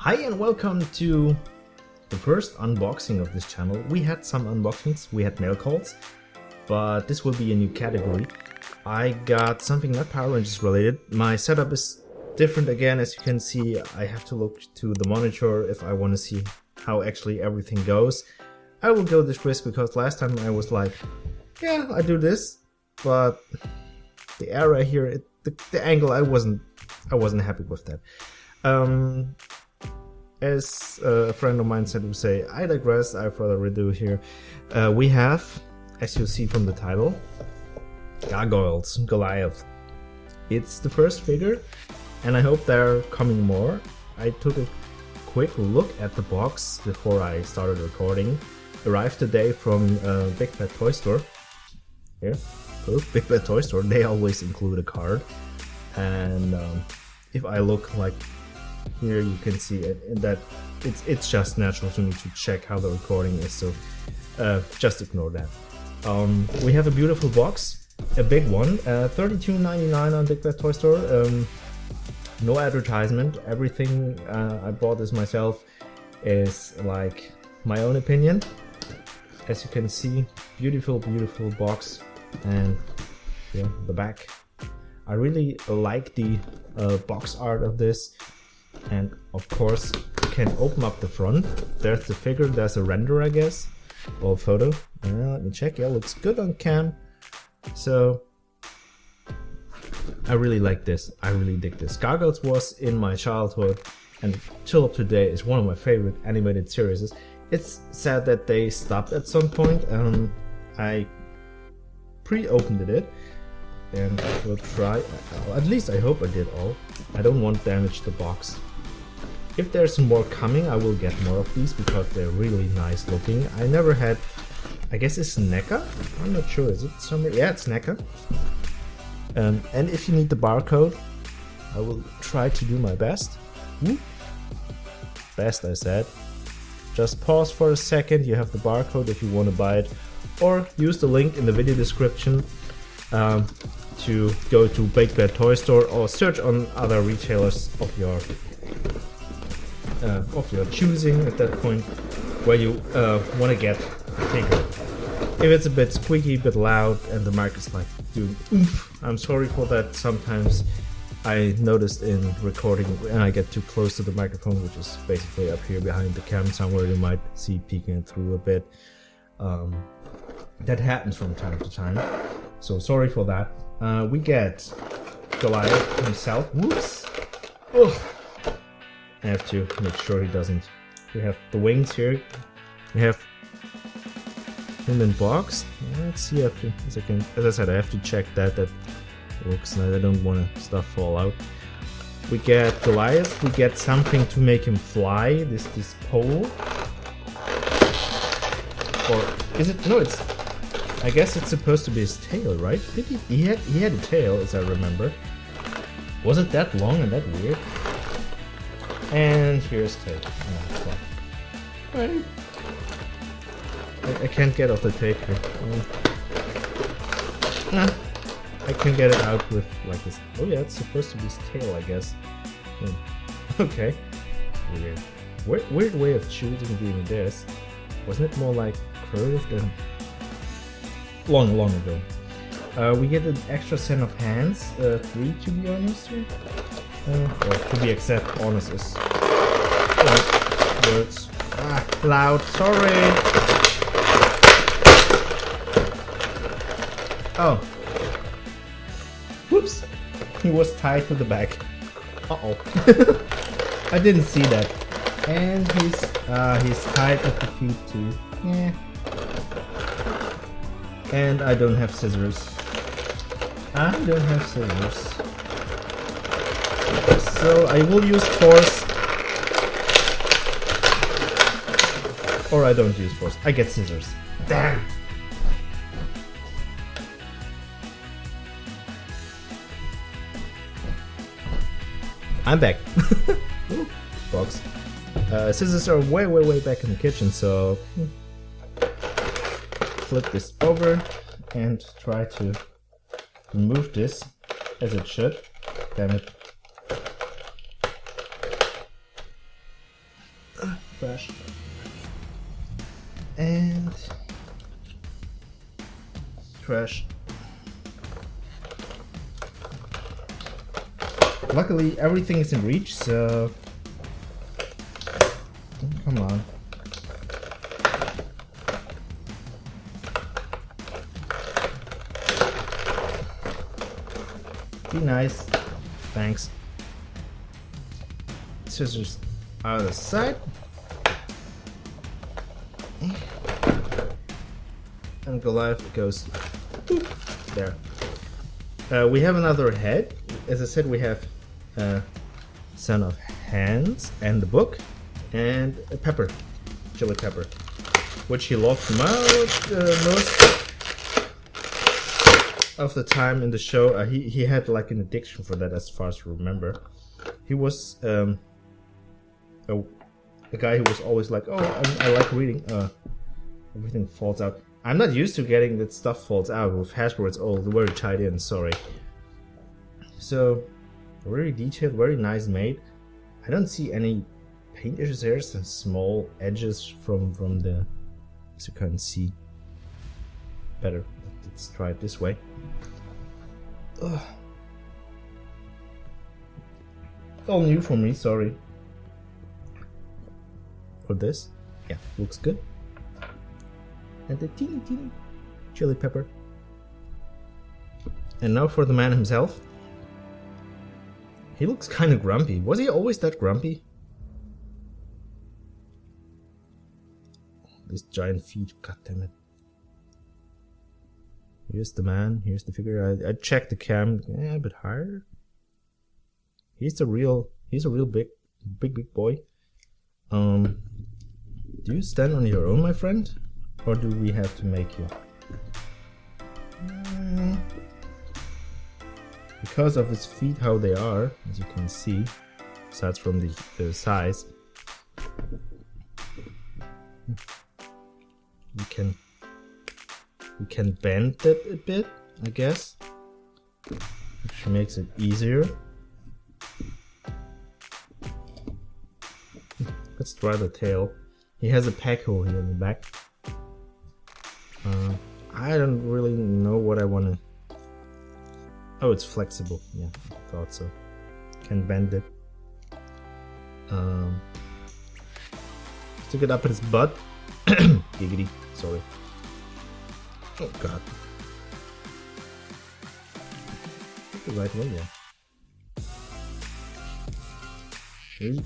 Hi and welcome to the first unboxing of this channel. We had some unboxings, we had mail calls, but this will be a new category. I got something not Power Rangers related. My setup is different again, as you can see. I have to look to the monitor if I want to see how actually everything goes. I will go this risk because last time I was like, yeah, I do this, but the area here, the angle, I wasn't happy with that. As a friend of mine said to say, I digress, I further ado here. We have, as you see from the title, Gargoyles, Goliath. It's the first figure, and I hope there are coming more. I took a quick look at the box before I started recording. Arrived today from Big Bad Toy Store. Here, Big Bad Toy Store, they always include a card. And if I look like here, you can see it, that it's just natural to me to check how the recording is, so just ignore that. We have a beautiful box, a big one, $32.99 on Big Bad Toy Store. No advertisement, everything I bought this myself is like my own opinion. As you can see, beautiful box, and yeah, the back. I really like the box art of this, and of course you can open up the front. There's the figure, there's a render, I guess, or photo. Let me check. Yeah, looks good on cam. So I really like this. I really dig this. Gargoyles was in my childhood, and till today is one of my favorite animated series. It's sad that they stopped at some point. I pre-opened it, and we'll try. At least I hope I did all. I don't want to damage the box. If there's more coming, I will get more of these because they're really nice looking. I never had, I guess it's Neca? I'm not sure, is it somewhere? Yeah, it's Neca. And if you need the barcode, I will try to do my best. Best, I said. Just pause for a second, you have the barcode if you want to buy it, or use the link in the video description to go to Big Bad Toy Store, or search on other retailers of your choosing at that point where you want to get a figure. If it's a bit squeaky, a bit loud, and the mic is like doing oomph, I'm sorry for that. Sometimes I noticed in recording when I get too close to the microphone, which is basically up here behind the cam somewhere, you might see peeking through a bit. That happens from time to time, so sorry for that. We get Goliath himself. Whoops! Ugh. I have to make sure he doesn't. We have the wings here. We have him in box. Let's see if I can. As I said, I have to check that looks nice. I don't want stuff fall out. We get Goliath. We get something to make him fly. This pole. Or is it? No, it's. I guess it's supposed to be his tail, right? Did he had a tail, as I remember. Was it that long and that weird? And here's tape. Oh, right. I can't get off the tape here. I can get it out with like this. Oh yeah, it's supposed to be his tail, I guess. Okay. Weird. Weird way of choosing doing this. Wasn't it more like curved and long ago? We get an extra set of hands, 3 to be honest here. Or to be honest is words. Loud, sorry. Oh. Whoops. He was tied to the back. Uh-oh. I didn't see that. And he's tied at the feet too. Yeah. And I don't have scissors. So I will use force. Or I don't use force. I get scissors. Damn! I'm back. Ooh, box. Scissors are way back in the kitchen, so flip this over and try to remove this as it should. Damn it. trash. And trash. Luckily, everything is in reach, so come on. Be nice. Thanks. Scissors out of the side. And Goliath goes boop, there. We have another head. As I said, we have Son of Hands and the book and a pepper, chili pepper, which he loved most of the time in the show. He had like an addiction for that, as far as I remember. He was a guy who was always like, oh, I like reading. Everything falls out. I'm not used to getting that stuff falls out with Hasbro. It's all very tight in, sorry. So, very detailed, very nice made. I don't see any paint issues here, some small edges from the, as you can see. Better, let's try it this way. Ugh. All new for me, sorry. For this, yeah, looks good. And the teeny chili pepper. And now for the man himself. He looks kind of grumpy. Was he always that grumpy? This giant feet, god damn it. Here's the man, here's the figure. I checked the cam, a bit higher. He's a real big boy. Do you stand on your own, my friend? Or do we have to make you? Because of his feet, how they are, as you can see, besides from the size, we can bend it a bit, I guess, which makes it easier. Let's try the tail. He has a pack hole here in the back. I don't really know what I want to... Oh, it's flexible. Yeah, I thought so. Can bend it. Stick it up at his butt. Giggity. Sorry. Oh god. The right way, yeah.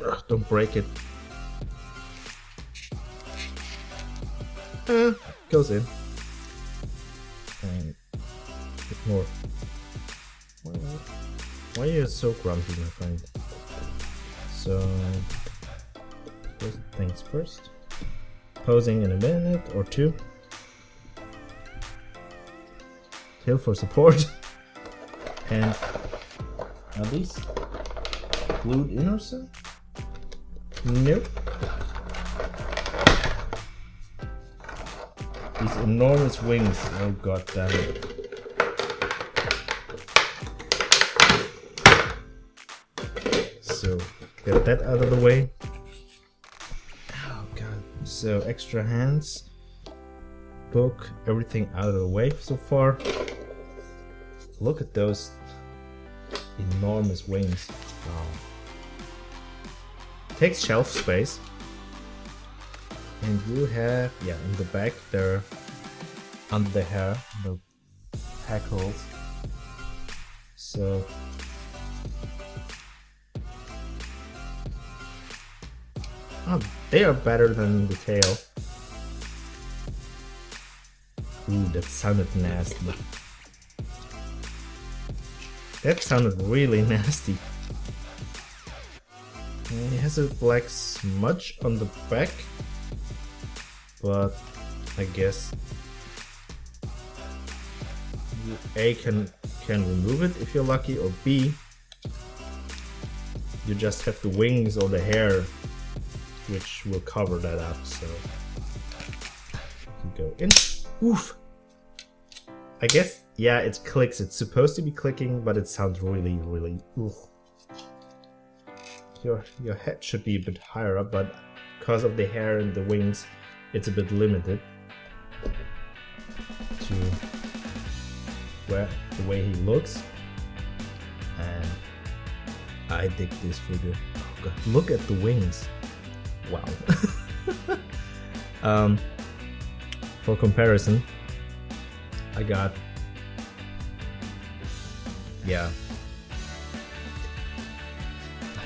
Ugh, don't break it. Goes in. And a bit more. Why are you so grumpy, my friend? So, first things first. Posing in a minute or two. Tail for support. And are these glued in or so? Nope. These enormous wings. Oh god damn it. So get that out of the way. Oh god. So extra hands, book, everything out of the way so far. Look at those enormous wings. Wow. Takes shelf space. And you have, yeah, in the back there, under the hair, the pack holes. So oh, they are better than the tail. Ooh, that sounded nasty. That sounded really nasty. And he has a black smudge on the back, but I guess you A can remove it if you're lucky, or B you just have the wings or the hair which will cover that up. So you go in. Oof. I guess, yeah, it clicks. It's supposed to be clicking, but it sounds really oof. your head should be a bit higher up, but because of the hair and the wings, it's a bit limited to the way he looks. And I dig this figure. Oh god, look at the wings. Wow. For comparison, I got, yeah,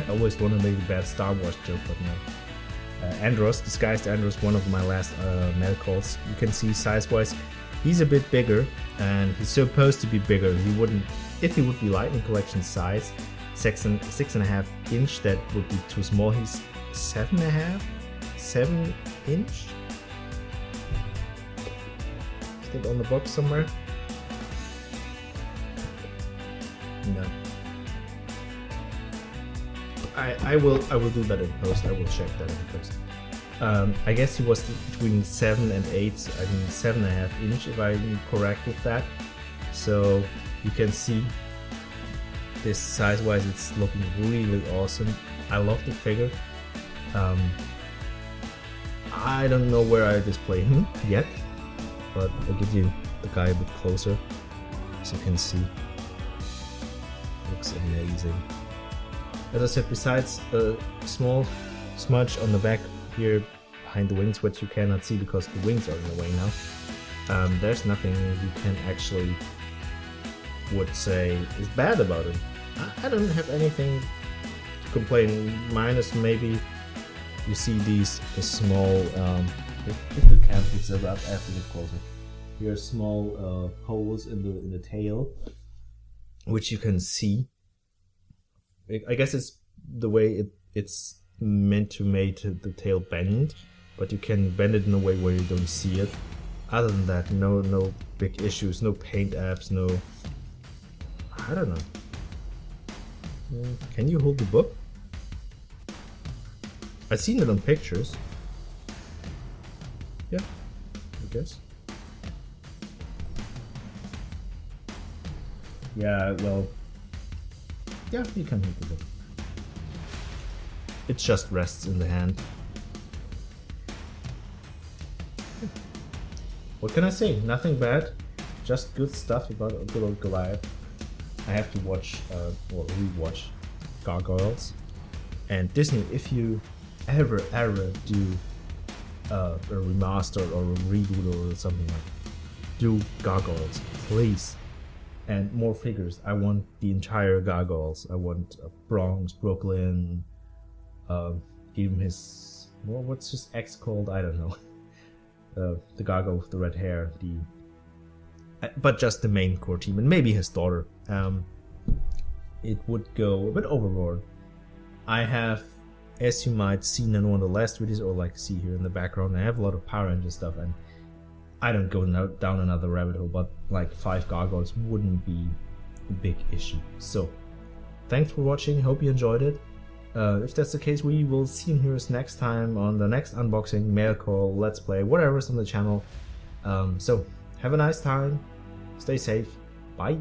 I always want to make a bad Star Wars joke, but no. Andros, disguised Andros, one of my last Gargoyles. You can see size-wise, he's a bit bigger, and he's supposed to be bigger. He wouldn't, if he would be Lightning Collection size, 6.5 inch, that would be too small. He's 7.5, 7 inch. Is it on the box somewhere? No. I will do that in post. I will check that in post. I guess he was between 7 and 8. I mean 7.5 inch, if I'm correct with that. So you can see this size-wise, it's looking really awesome. I love the figure. I don't know where I display him yet, but I'll give you the guy a bit closer so you can see. Looks amazing. As I said, besides a small smudge on the back here behind the wings, which you cannot see because the wings are in the way now, there's nothing you can actually would say is bad about it. I don't have anything to complain, minus maybe you see the small, if the cam picks it up after the closer, here are small holes in the tail, which you can see. I guess it's the way it's meant to make the tail bend, but you can bend it in a way where you don't see it. Other than that, no big issues, no paint apps, no, I don't know. Can you hold the book? I've seen it on pictures. Yeah, I guess. Yeah, well, yeah, you can hold the book. It just rests in the hand. What can I say? Nothing bad. Just good stuff about good old Goliath. I have to watch or rewatch Gargoyles. And Disney, if you ever do a remaster or a reboot or something like that, do Gargoyles, please. And more figures. I want the entire Gargoyles. I want Bronx, Brooklyn, even his, well, what's his ex called? I don't know. The Gargoyle with the red hair, but just the main core team, and maybe his daughter. It would go a bit overboard. I have, as you might seen in one of the last videos, or like see here in the background, I have a lot of Power Ranger stuff, and I don't go down another rabbit hole, but like 5 Gargoyles wouldn't be a big issue. So, thanks for watching, hope you enjoyed it. If that's the case, we will see you here next time on the next unboxing, mail call, let's play, whatever's on the channel. So, have a nice time, stay safe, bye!